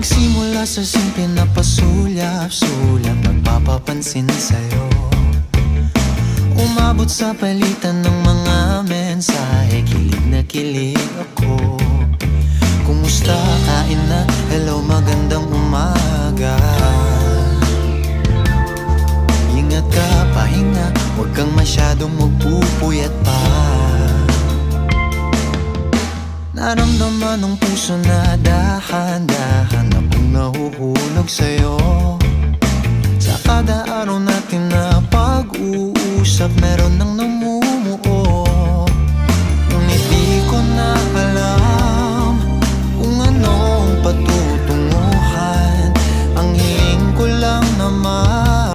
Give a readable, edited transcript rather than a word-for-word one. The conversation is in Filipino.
Nagsimula sa simple na pasulyap-sulyap, nagpapapansin sa'yo. Umabot sa palitan ng mga mensahe, kilig na kilig ako. Kumusta, kain na, hello, magandang umaga. Ingat ka, pahinga, huwag kang masyadong magpupuyat pa. Naramdaman ng puso na dahan-dahan na pang nahuhulog sa'yo. Sa kada araw natin na pag-uusap, meron nang namumuo. Ngunit di ko na alam